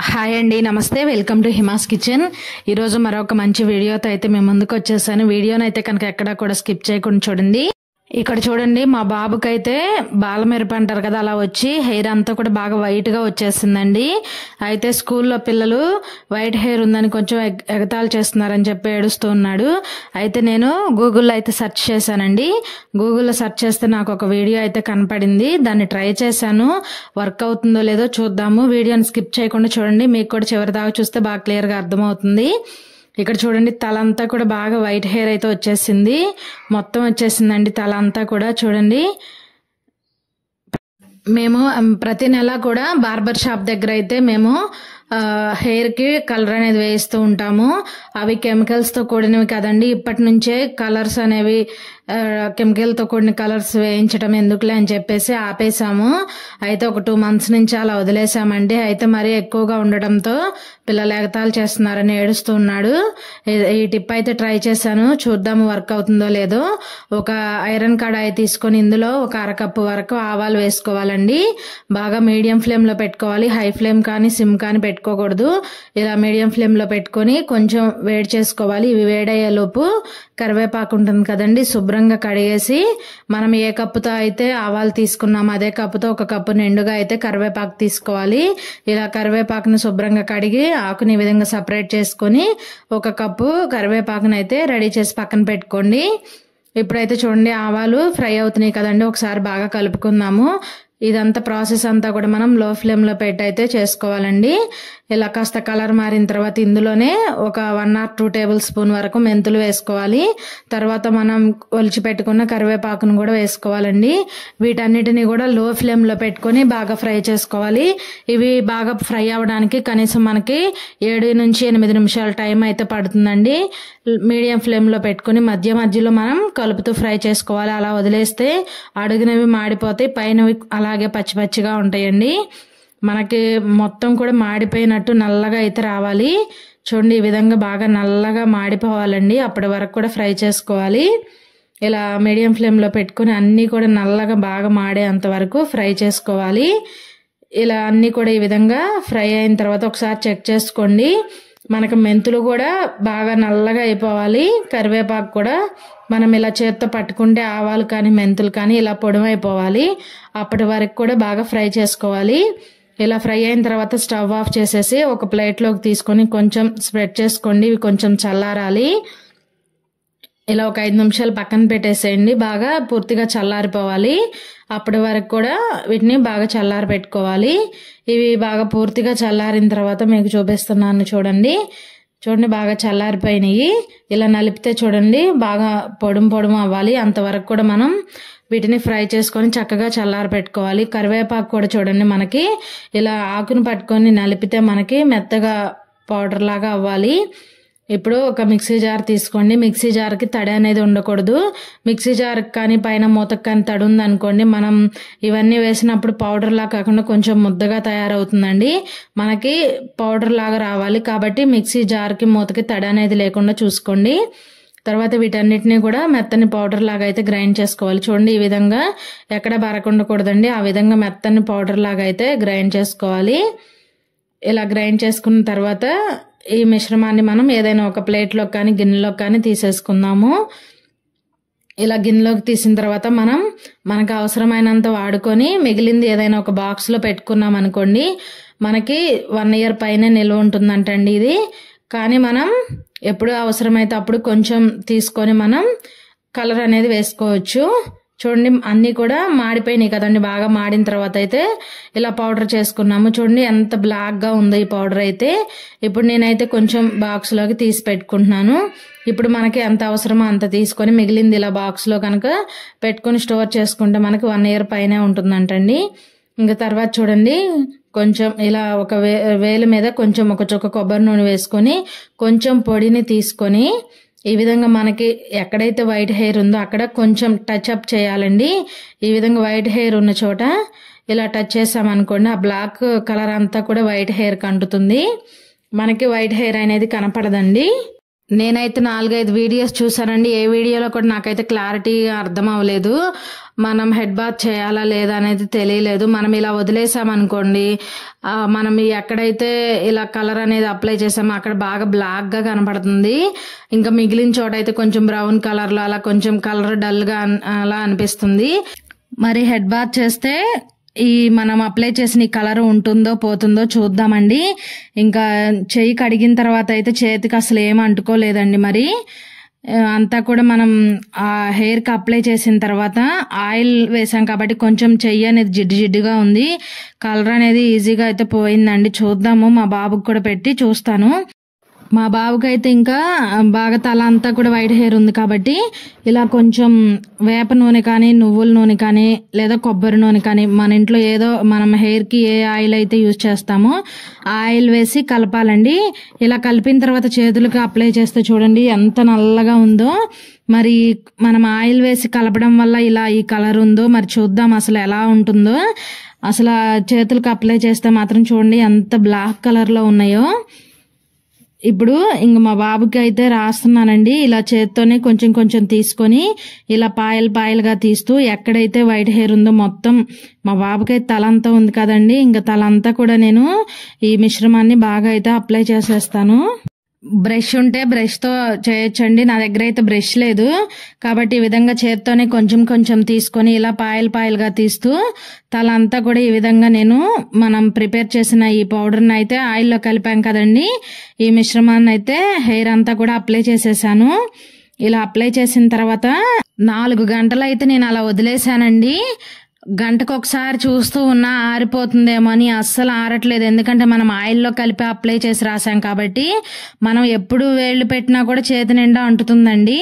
Hi అండి, నమస్తే. Welcome to Hima's kitchen. ఈరోజు మరొక మంచి వీడియోతో అయితే మేము ముందుకు వచ్చేసాను. వీడియోని అయితే కనుక ఎక్కడా కూడా స్కిప్ చేయకుండా చూడండి. ఇక్కడ చూడండి, మా బాబుకైతే బాలమెరుపు అంటారు కదా, అలా వచ్చి హెయిర్ అంతా కూడా బాగా వైట్ గా వచ్చేసిందండి. అయితే స్కూల్లో పిల్లలు వైట్ హెయిర్ ఉందని కొంచెం ఎగతాళి చేస్తున్నారని చెప్పి ఏడుస్తూ ఉన్నాడు. అయితే నేను గూగుల్లో అయితే సెర్చ్ చేశానండి. గూగుల్లో సెర్చ్ చేస్తే నాకు ఒక వీడియో అయితే కనపడింది. దాన్ని ట్రై చేశాను. వర్క్ అవుతుందో లేదో చూద్దాము. వీడియోని స్కిప్ చేయకుండా చూడండి. మీకు కూడా చివరి దాకా చూస్తే బాగా క్లియర్ గా అర్థమవుతుంది. ఇక్కడ చూడండి, తల అంతా కూడా బాగా వైట్ హెయిర్ అయితే వచ్చేసింది. మొత్తం వచ్చేసిందండి తల అంతా కూడా. చూడండి, మేము ప్రతి నెల కూడా బార్బర్ షాప్ దగ్గర అయితే మేము హెయిర్ కి కలర్ అనేది వేయిస్తూ ఉంటాము. అవి కెమికల్స్ తో కూడినవి కదండి. ఇప్పటి నుంచే కలర్స్ అనేవి కెమికల్ తో కూడిన కలర్స్ వేయించడం ఎందుకులే అని చెప్పేసి ఆపేసాము. అయితే ఒక 2 months నుంచి అలా వదిలేసామండి. అయితే మరీ ఎక్కువగా ఉండడంతో పిల్లలు ఎగతాళి చేస్తున్నారని ఏడుస్తూ ఉన్నాడు. ఈ టిప్ అయితే ట్రై చేశాను, చూద్దాము వర్క్ అవుతుందో లేదో. ఒక ఐరన్ కడాయి తీసుకొని ఇందులో ఒక 1/2 కప్పు వరకు ఆవాలు వేసుకోవాలండి. బాగా మీడియం ఫ్లేమ్ లో పెట్టుకోవాలి. హై ఫ్లేమ్ కానీ సిమ్ కానీ పెట్టుకోకూడదు. ఇలా మీడియం ఫ్లేమ్ లో పెట్టుకొని కొంచెం వేడి చేసుకోవాలి. ఇవి వేడయ్యే లోపు కరివేపాకు ఉంటుంది కదండి, శుభ్రంగా కడిగేసి మనం ఏ కప్పుతో అయితే ఆవాలు తీసుకున్నామో అదే కప్పుతో 1 కప్పు నిండుగా అయితే కరివేపాకు తీసుకోవాలి. ఇలా కరివేపాకును శుభ్రంగా కడిగి ఆకుని ఈ విధంగా సపరేట్ చేసుకొని 1 కప్పు కరివేపాకును అయితే రెడీ చేసి పక్కన పెట్టుకోండి. ఇప్పుడైతే చూడండి, ఆవాలు ఫ్రై అవుతున్నాయి కదండి. ఒకసారి బాగా కలుపుకుందాము. ఇదంతా ప్రాసెస్ అంతా కూడా మనం లో ఫ్లేమ్ లో పెట్టి అయితే చేసుకోవాలండి. ఇలా కాస్త కలర్ మారిన తర్వాత ఇందులోనే ఒక 1 or 2 tablespoon వరకు మెంతులు వేసుకోవాలి. తర్వాత మనం ఒలిచి పెట్టుకున్న కరివేపాకును కూడా వేసుకోవాలండి. వీటన్నిటిని కూడా లో ఫ్లేమ్ లో పెట్టుకొని బాగా ఫ్రై చేసుకోవాలి. ఇవి బాగా ఫ్రై అవ్వడానికి కనీసం మనకి 7 నుంచి 8 నిమిషాల టైం అయితే పడుతుందండి. మీడియం ఫ్లేమ్ లో పెట్టుకుని మధ్యలో మనం కలుపుతూ ఫ్రై చేసుకోవాలి. అలా వదిలేస్తే అడుగునవి మాడిపోతాయి, పైనవి అలాగే పచ్చి పచ్చిగా ఉంటాయండి. మనకి మొత్తం కూడా మాడిపోయినట్టు నల్లగా అయితే రావాలి. చూడండి, ఈ విధంగా బాగా నల్లగా మాడిపోవాలండి. అప్పటి వరకు కూడా ఫ్రై చేసుకోవాలి. ఇలా మీడియం ఫ్లేమ్ లో పెట్టుకుని అన్ని కూడా నల్లగా బాగా మాడేంత వరకు ఫ్రై చేసుకోవాలి. ఇలా అన్ని కూడా ఈ విధంగా ఫ్రై అయిన తర్వాత ఒకసారి చెక్ చేసుకోండి. మనకు మెంతులు కూడా బాగా నల్లగా అయిపోవాలి. కరివేపాకు కూడా మనం ఇలా చేత్తో పట్టుకుంటే ఆవాలు కానీ మెంతులు కానీ ఇలా పొడమైపోవాలి. అప్పటి వరకు కూడా బాగా ఫ్రై చేసుకోవాలి. ఇలా ఫ్రై అయిన తర్వాత స్టవ్ ఆఫ్ చేసేసి ఒక ప్లేట్లోకి తీసుకొని కొంచెం స్ప్రెడ్ చేసుకోండి. ఇవి కొంచెం చల్లారాలి. ఇలా ఒక 5 నిమిషాలు పక్కన పెట్టేసేయండి. బాగా పూర్తిగా చల్లారిపోవాలి. అప్పటి వరకు కూడా వీటిని బాగా చల్లారి పెట్టుకోవాలి. ఇవి బాగా పూర్తిగా చల్లారిన తర్వాత మీకు చూపిస్తున్నాను. చూడండి, బాగా చల్లారిపోయినాయి. ఇలా నలిపితే చూడండి బాగా పొడుము అవ్వాలి. అంతవరకు కూడా మనం వీటిని ఫ్రై చేసుకొని చక్కగా చల్లారి పెట్టుకోవాలి. కరివేపాకు కూడా చూడండి, మనకి ఇలా ఆకును పట్టుకొని నలిపితే మనకి మెత్తగా పౌడర్ లాగా అవ్వాలి. ఇప్పుడు ఒక మిక్సీ జార్ తీసుకోండి. మిక్సీ జార్కి తడి అనేది ఉండకూడదు. మిక్సీ జార్ కానీ పైన మూతకు కానీ తడి ఉందనుకోండి, మనం ఇవన్నీ వేసినప్పుడు పౌడర్ లాగా కాకుండా కొంచెం ముద్దగా తయారవుతుందండి. మనకి పౌడర్ లాగా రావాలి. కాబట్టి మిక్సీ జార్కి మూతకి తడి అనేది లేకుండా చూసుకోండి. తర్వాత వీటన్నిటిని కూడా మెత్తని పౌడర్ లాగా అయితే గ్రైండ్ చేసుకోవాలి. చూడండి, ఈ విధంగా ఎక్కడ బరకుండకూడదండి. ఆ విధంగా మెత్తని పౌడర్ లాగా అయితే గ్రైండ్ చేసుకోవాలి. ఇలా గ్రైండ్ చేసుకున్న తర్వాత ఈ మిశ్రమాన్ని మనం ఏదైనా ఒక ప్లేట్లోకి కానీ గిన్నెలోకి కానీ తీసేసుకుందాము. ఇలా గిన్నెలోకి తీసిన తర్వాత మనకు అవసరమైనంత వాడుకొని మిగిలింది ఏదైనా ఒక బాక్స్లో పెట్టుకున్నాం అనుకోండి, మనకి 1 year పైన నిల్వ ఉంటుందంటండి ఇది. కానీ మనం ఎప్పుడు అవసరమైతే అప్పుడు కొంచెం తీసుకొని మనం కలర్ అనేది వేసుకోవచ్చు. చూడండి, అన్ని కూడా మాడిపోయినాయి కదండి. బాగా మాడిన తర్వాత అయితే ఇలా పౌడర్ చేసుకున్నాము. చూడండి ఎంత బ్లాక్ గా ఉందో ఈ పౌడర్ అయితే. ఇప్పుడు నేనైతే కొంచెం బాక్స్ లోకి తీసి పెట్టుకుంటున్నాను. ఇప్పుడు మనకి ఎంత అవసరమో అంత తీసుకొని మిగిలింది ఇలా బాక్స్ లో కనుక పెట్టుకుని స్టోర్ చేసుకుంటే మనకి 1 year పైనే ఉంటుందంటండి. ఇంకా తర్వాత చూడండి, కొంచెం ఇలా ఒక వేలు మీద కొంచెం ఒక చుక్క కొబ్బరి నూనె వేసుకొని కొంచెం పొడిని తీసుకొని ఈ విధంగా మనకి ఎక్కడైతే వైట్ హెయిర్ ఉందో అక్కడ కొంచెం టచ్ అప్ చేయాలండి. ఈ విధంగా వైట్ హెయిర్ ఉన్న చోట ఇలా టచ్ చేసామనుకోండి, ఆ బ్లాక్ కలర్ అంతా కూడా వైట్ హెయిర్ కంటుతుంది. మనకి వైట్ హెయిర్ అనేది కనపడదండి. నేనైతే 4-5 వీడియోస్ చూసానండి. ఏ వీడియోలో కూడా నాకైతే క్లారిటీగా అర్థం అవ్వలేదు. మనం హెడ్ బాత్ చేయాలా లేదా అనేది తెలియలేదు. మనం ఇలా వదిలేసామనుకోండి, మనం ఎక్కడైతే ఇలా కలర్ అనేది అప్లై చేసామో అక్కడ బాగా బ్లాక్ గా కనపడుతుంది. ఇంకా మిగిలిన చోట అయితే కొంచెం బ్రౌన్ కలర్ లో అలా కొంచెం కలర్ డల్ గా అలా అనిపిస్తుంది. మరి హెడ్ బాత్ చేస్తే ఈ మనం అప్లై చేసిన ఈ కలర్ ఉంటుందో పోతుందో చూద్దామండి. ఇంకా చెయ్యి కడిగిన తర్వాత అయితే చేతికి అసలు ఏం అంటుకోలేదండి. మరి అంతా కూడా మనం ఆ హెయిర్ కి అప్లై చేసిన తర్వాత ఆయిల్ వేసాం కాబట్టి కొంచెం చెయ్యి అనేది జిడ్డు జిడ్డుగా ఉంది. కలర్ అనేది ఈజీగా అయితే పోయిందండి. చూద్దాము, మా బాబుకి కూడా పెట్టి చూస్తాను. మా బాబుకి అయితే ఇంకా బాగా తల అంతా కూడా వైట్ హెయిర్ ఉంది కాబట్టి ఇలా కొంచెం వేప నూనె కానీ నువ్వుల నూనె కానీ లేదా కొబ్బరి నూనె కానీ మన ఇంట్లో ఏదో మనం హెయిర్ కి ఏ ఆయిల్ అయితే యూజ్ చేస్తామో ఆయిల్ వేసి కలపాలండి. ఇలా కలిపిన తర్వాత చేతులకు అప్లై చేస్తే చూడండి ఎంత నల్లగా ఉందో. మరి మనం ఆయిల్ వేసి కలపడం వల్ల ఇలా ఈ కలర్ ఉందో మరి చూద్దాం అసలు ఎలా ఉంటుందో. అసలు చేతులకు అప్లై చేస్తే మాత్రం చూడండి ఎంత బ్లాక్ కలర్ లో ఉన్నాయో. ఇప్పుడు ఇంక మా బాబుకి అయితే రాస్తున్నానండి. ఇలా చేత్తోనే కొంచెం కొంచెం తీసుకొని ఇలా పాయలుగా తీస్తూ ఎక్కడైతే వైట్ హెయిర్ ఉందో మొత్తం మా బాబుకి తలంతా ఉంది కదండి, ఇంకా తలంతా కూడా నేను ఈ మిశ్రమాన్ని బాగా అయితే అప్లై చేసేస్తాను. బ్రష్ ఉంటే బ్రష్ తో చేయొచ్చండి. నా దగ్గర అయితే బ్రష్ లేదు కాబట్టి ఈ విధంగా చేత్తోనే కొంచెం కొంచెం తీసుకొని ఇలా పాయలుగా తీస్తూ తల అంతా కూడా ఈ విధంగా నేను మనం ప్రిపేర్ చేసిన ఈ పౌడర్ని అయితే ఆయిల్లో కలిపాం కదండి, ఈ మిశ్రమాన్ని అయితే హెయిర్ అంతా కూడా అప్లై చేసేసాను. ఇలా అప్లై చేసిన తర్వాత 4 గంటలు అయితే నేను అలా వదిలేసానండి. గంటకు ఒకసారి చూస్తూ ఉన్నా ఆరిపోతుందేమో అని, అస్సలు ఆరట్లేదు. ఎందుకంటే మనం ఆయిల్లో కలిపి అప్లై చేసి రాసాం కాబట్టి మనం ఎప్పుడు వేళ్ళు పెట్టినా కూడా చేతి నిండా అంటుతుందండి.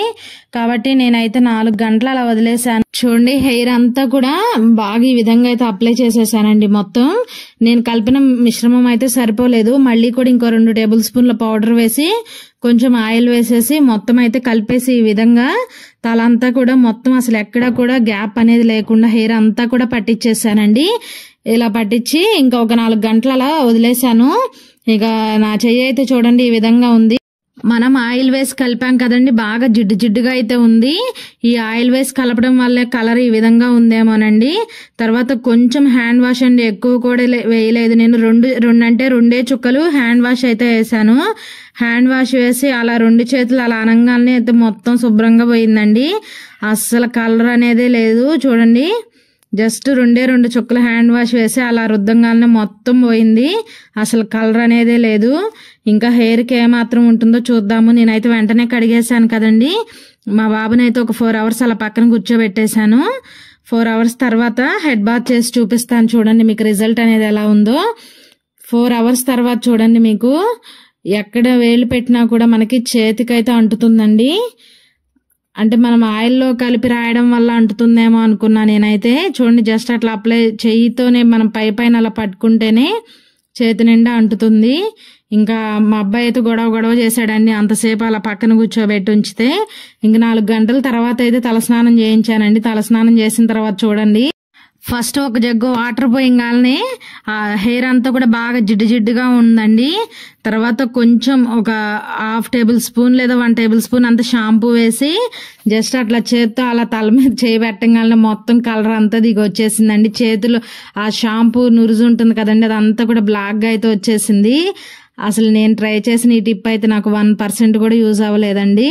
కాబట్టి నేనైతే 4 గంటలు అలా వదిలేసాను. చూడండి హెయిర్ అంతా కూడా బాగా ఈ విధంగా అయితే అప్లై చేసేసానండి. మొత్తం నేను కలిపిన మిశ్రమం అయితే సరిపోలేదు. మళ్ళీ కూడా ఇంకో 2 టేబుల్ స్పూన్ల పౌడర్ వేసి కొంచెం ఆయిల్ వేసేసి మొత్తం అయితే కలిపేసి ఈ విధంగా తలంతా కూడా మొత్తం అసలు ఎక్కడ కూడా గ్యాప్ అనేది లేకుండా హెయిర్ అంతా కూడా పట్టించేసానండి. ఇలా పట్టించి ఇంకా ఒక 4 గంటలు అలా వదిలేసాను. ఇక నా చెయ్యి అయితే చూడండి ఈ విధంగా ఉంది. మనం ఆయిల్ వేసి కలిపాం కదండి, బాగా జిడ్డుగా అయితే ఉంది. ఈ ఆయిల్ వేసి కలపడం వల్లే కలర్ ఈ విధంగా ఉందేమోనండి. తర్వాత కొంచెం హ్యాండ్ వాష్ అండి, ఎక్కువ కూడా వేయలేదు నేను. రెండే చుక్కలు హ్యాండ్ వాష్ అయితే వేసాను. హ్యాండ్ వాష్ వేసి అలా 2 చేతులు అలా అనంగానే అయితే మొత్తం శుభ్రంగా పోయిందండి. అస్సలు కలర్ అనేది లేదు. చూడండి జస్ట్ 2 చుక్కలు హ్యాండ్ వాష్ వేసి అలా రుద్దంగానే మొత్తం పోయింది. అసలు కలర్ అనేదే లేదు. ఇంకా హెయిర్కి ఏమాత్రం ఉంటుందో చూద్దాము. నేనైతే వెంటనే కడిగేశాను కదండి. మా బాబునైతే ఒక 4 అవర్స్ అలా పక్కన కూర్చోబెట్టేశాను. 4 అవర్స్ తర్వాత హెడ్ బాత్ చేసి చూపిస్తాను చూడండి మీకు రిజల్ట్ అనేది ఎలా ఉందో. 4 అవర్స్ తర్వాత చూడండి మీకు ఎక్కడ వేలు పెట్టినా కూడా మనకి చేతికైతే అంటుతుందండి. అంటే మనం ఆయిల్లో కలిపి రాయడం వల్ల అంటుతుందేమో అనుకున్నా నేనైతే. చూడండి జస్ట్ అట్లా అప్లై చెయ్యితోనే మనం పైన అలా పట్టుకుంటేనే చేతి నిండా అంటుతుంది. ఇంకా మా అబ్బాయి అయితే గొడవ చేశాడండి అంతసేపు అలా పక్కన కూర్చోబెట్టి ఉంచితే. ఇంక 4 గంటల తర్వాత అయితే తలస్నానం చేయించానండి. తలస్నానం చేసిన తర్వాత చూడండి ఫస్ట్ ఒక జగ్గు వాటర్ పోయింగానే ఆ హెయిర్ అంతా కూడా బాగా జిడ్డుగా ఉందండి. తర్వాత కొంచెం ఒక 1/2 టేబుల్ స్పూన్ లేదా 1 టేబుల్ స్పూన్ అంత షాంపూ వేసి జస్ట్ అట్లా చేత్తో అలా తల మీద చేయి పెట్టగానే మొత్తం కలర్ అంతా దిగి వచ్చేసిందండి. చేతులు ఆ షాంపూ నురుజు ఉంటుంది కదండి, అదంతా కూడా బ్లాక్ గా అయితే వచ్చేసింది. అసలు నేను ట్రై చేసిన ఈ టిప్ అయితే నాకు 1% కూడా యూజ్ అవ్వలేదండి.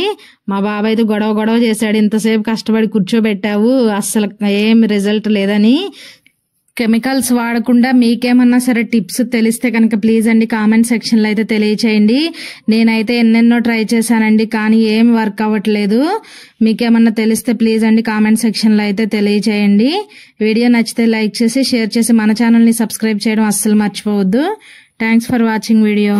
మా బాబాయ్ అయితే గొడవ చేశాడు, ఇంతసేపు కష్టపడి కూర్చోబెట్టావు అస్సలు ఏం రిజల్ట్ లేదని. కెమికల్స్ వాడకుండా మీకేమన్నా సరే టిప్స్ తెలిస్తే కనుక ప్లీజ్ అండి కామెంట్ సెక్షన్ లో అయితే తెలియచేయండి. నేనైతే ఎన్నెన్నో ట్రై చేశానండి కానీ ఏం వర్క్ అవ్వట్లేదు. మీకేమన్నా తెలిస్తే ప్లీజ్ అండి కామెంట్ సెక్షన్ లో అయితే తెలియచేయండి. వీడియో నచ్చితే లైక్ చేసి షేర్ చేసి మన ఛానల్ ని సబ్స్క్రైబ్ చేయడం అస్సలు మర్చిపోవద్దు. Thanks for watching video.